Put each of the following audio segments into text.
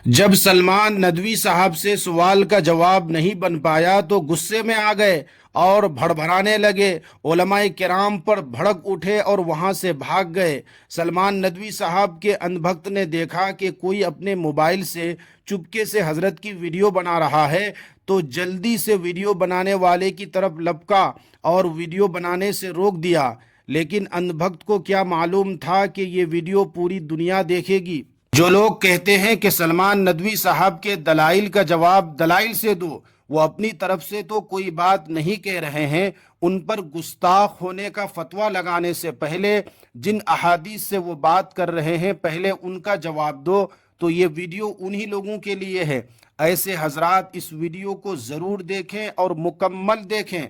جب سلمان ندوی صاحب سے سوال کا جواب نہیں بن پایا تو غصے میں آ گئے اور بھڑبڑانے لگے، علماء کرام پر بھڑک اٹھے اور وہاں سے بھاگ گئے۔ سلمان ندوی صاحب کے اندھ بھکت نے دیکھا کہ کوئی اپنے موبائل سے چپکے سے حضرت کی ویڈیو بنا رہا ہے تو جلدی سے ویڈیو بنانے والے کی طرف لپکا اور ویڈیو بنانے سے روک دیا، لیکن اندھ بھکت کو کیا معلوم تھا کہ یہ ویڈیو پوری دنیا دیکھے گی۔ جو لوگ کہتے ہیں کہ سلمان ندوی صاحب کے دلائل کا جواب دلائل سے دو، وہ اپنی طرف سے تو کوئی بات نہیں کہہ رہے ہیں، ان پر گستاخ ہونے کا فتویٰ لگانے سے پہلے جن احادیث سے وہ بات کر رہے ہیں پہلے ان کا جواب دو، تو یہ ویڈیو انہی لوگوں کے لیے ہے۔ ایسے حضرات اس ویڈیو کو ضرور دیکھیں اور مکمل دیکھیں،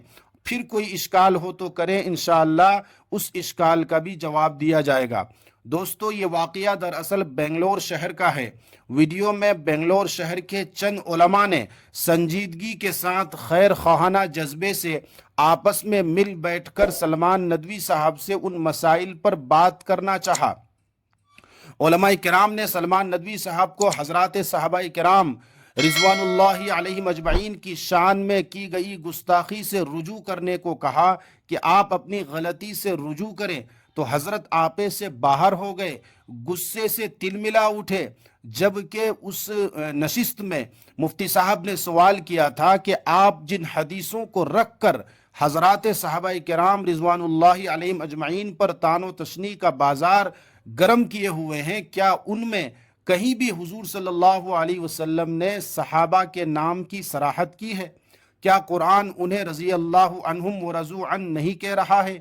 پھر کوئی اشکال ہو تو کریں، انشاءاللہ اس اشکال کا بھی جواب دیا جائے گا۔ دوستو، یہ واقعہ دراصل بنگلور شہر کا ہے۔ ویڈیو میں بنگلور شہر کے چند علماء نے سنجیدگی کے ساتھ خیر خواہانہ جذبے سے آپس میں مل بیٹھ کر سلمان ندوی صاحب سے ان مسائل پر بات کرنا چاہا۔ علماء کرام نے سلمان ندوی صاحب کو حضرات صحابہ کرام رضوان اللہ علیہم اجمعین کی شان میں کی گئی گستاخی سے رجوع کرنے کو کہا کہ آپ اپنی غلطی سے رجوع کریں، تو حضرت آپے سے باہر ہو گئے، غصے سے تلملا اٹھے، جبکہ اس نشست میں مفتی صاحب نے سوال کیا تھا کہ آپ جن حدیثوں کو رکھ کر حضرات صحابہ کرام رضوان اللہ علیہم اجمعین پر طعن و تشنیع کا بازار گرم کیے ہوئے ہیں، کیا ان میں کہیں بھی حضور صلی اللہ علیہ وسلم نے صحابہ کے نام کی صراحت کی ہے؟ کیا قرآن انہیں رضی اللہ عنہم ورضوا عنہ نہیں کہہ رہا ہے؟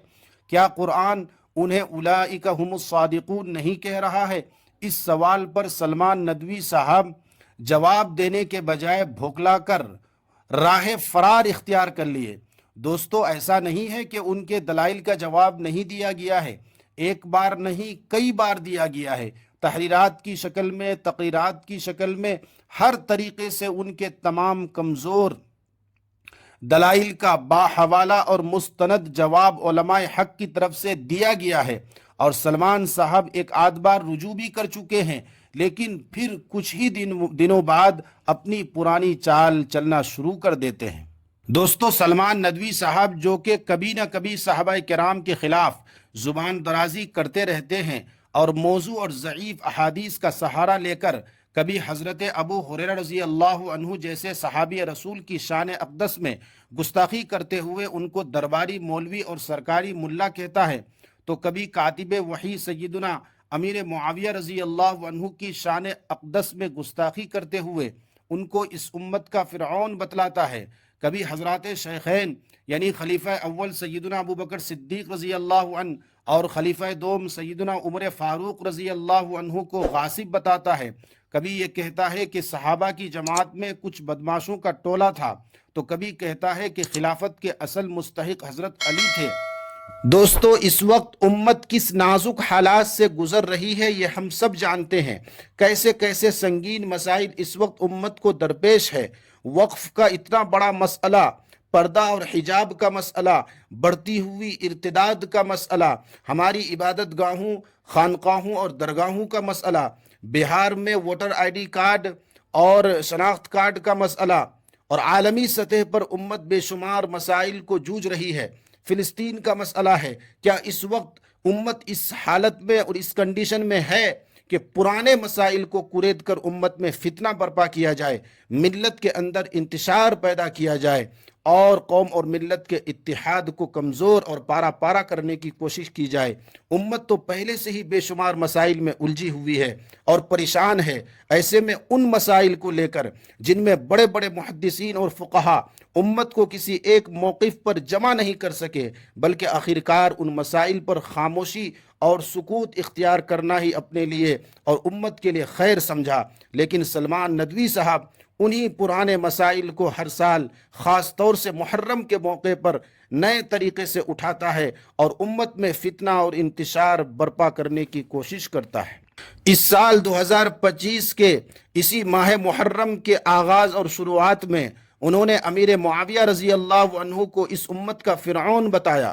کیا قرآن انہیں اولئک هم الصادقون نہیں کہہ رہا ہے؟ اس سوال پر سلمان ندوی صاحب جواب دینے کے بجائے بھوکلا کر راہ فرار اختیار کر لیے۔ دوستو، ایسا نہیں ہے کہ ان کے دلائل کا جواب نہیں دیا گیا ہے، ایک بار نہیں کئی بار دیا گیا ہے، تحریرات کی شکل میں، تقریرات کی شکل میں، ہر طریقے سے ان کے تمام کمزور دلائل کا باحوالہ اور مستند جواب علماء حق کی طرف سے دیا گیا ہے، اور سلمان صاحب ایک آدھ بار رجوع بھی کر چکے ہیں، لیکن پھر کچھ ہی دنوں بعد اپنی پرانی چال چلنا شروع کر دیتے ہیں۔ دوستو، سلمان ندوی صاحب جو کہ کبھی نہ کبھی صحابہ کرام کے خلاف زبان درازی کرتے رہتے ہیں اور موضوع اور ضعیف احادیث کا سہارا لے کر کبھی حضرت ابو ہریرہ رضی اللہ عنہ جیسے صحابی رسول کی شان اقدس میں گستاخی کرتے ہوئے ان کو درباری مولوی اور سرکاری ملا کہتا ہے، تو کبھی کاتب وحی سیدنا امیر معاویہ رضی اللہ عنہ کی شان اقدس میں گستاخی کرتے ہوئے ان کو اس امت کا فرعون بتلاتا ہے، کبھی حضرات شیخین یعنی خلیفہ اول سیدنا ابو بکر صدیق رضی اللہ عنہ اور خلیفہ دوم سیدنا عمر فاروق رضی اللہ عنہ کو غاصب بتاتا ہے، کبھی یہ کہتا ہے کہ صحابہ کی جماعت میں کچھ بدماشوں کا ٹولہ تھا، تو کبھی کہتا ہے کہ خلافت کے اصل مستحق حضرت علی تھے۔ دوستو، اس وقت امت کس نازک حالات سے گزر رہی ہے یہ ہم سب جانتے ہیں، کیسے کیسے سنگین مسائل اس وقت امت کو درپیش ہے۔ وقف کا اتنا بڑا مسئلہ، پردہ اور حجاب کا مسئلہ، بڑھتی ہوئی ارتداد کا مسئلہ، ہماری عبادت گاہوں، خانقاہوں اور درگاہوں کا مسئلہ، بہار میں ووٹر آئی ڈی کارڈ اور شناخت کارڈ کا مسئلہ، اور عالمی سطح پر امت بے شمار مسائل کو جوجھ رہی ہے۔ فلسطین کا مسئلہ ہے۔ کیا اس وقت امت اس حالت میں اور اس کنڈیشن میں ہے کہ پرانے مسائل کو کورید کر امت میں فتنہ برپا کیا جائے، ملت کے اندر انتشار پیدا کیا جائے اور قوم اور ملت کے اتحاد کو کمزور اور پارا پارا کرنے کی کوشش کی جائے؟ امت تو پہلے سے ہی بے شمار مسائل میں الجھی ہوئی ہے اور پریشان ہے۔ ایسے میں ان مسائل کو لے کر جن میں بڑے بڑے محدثین اور فقہا امت کو کسی ایک موقف پر جمع نہیں کر سکے، بلکہ آخرکار ان مسائل پر خاموشی اور سکوت اختیار کرنا ہی اپنے لیے اور امت کے لیے خیر سمجھا، لیکن سلمان ندوی صاحب انہی پرانے مسائل کو ہر سال خاص طور سے محرم کے موقع پر نئے طریقے سے اٹھاتا ہے اور امت میں فتنہ اور انتشار برپا کرنے کی کوشش کرتا ہے۔ اس سال 2025 کے اسی ماہ محرم کے آغاز اور شروعات میں انہوں نے امیر معاویہ رضی اللہ عنہ کو اس امت کا فرعون بتایا۔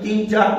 3-4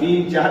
3-4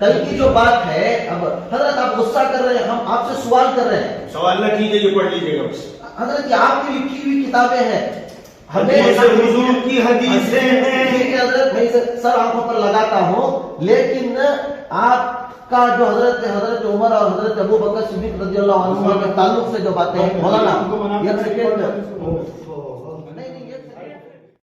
کل کی جو بات ہے، اب حضرت آپ غصہ کر رہے ہیں، ہم آپ سے سوال کر رہے ہیں. سوال نہ کیجیے، یہ پڑھ لیجیے گا بس. حضرت یہ آپ کی لکھی ہوئی کتابیں ہیں، حدیث حضور کی حدیثیں ہیں. ٹھیک ہے حضرت، میں اسے سر آنکھوں پر لگاتا ہوں، لیکن آپ کا جو حضرت عمر اور حضرت ابو بکر صدیق رضی اللہ عنہ کے تعلق سے جو باتیں ہیں، مولانا ایک سیکنڈ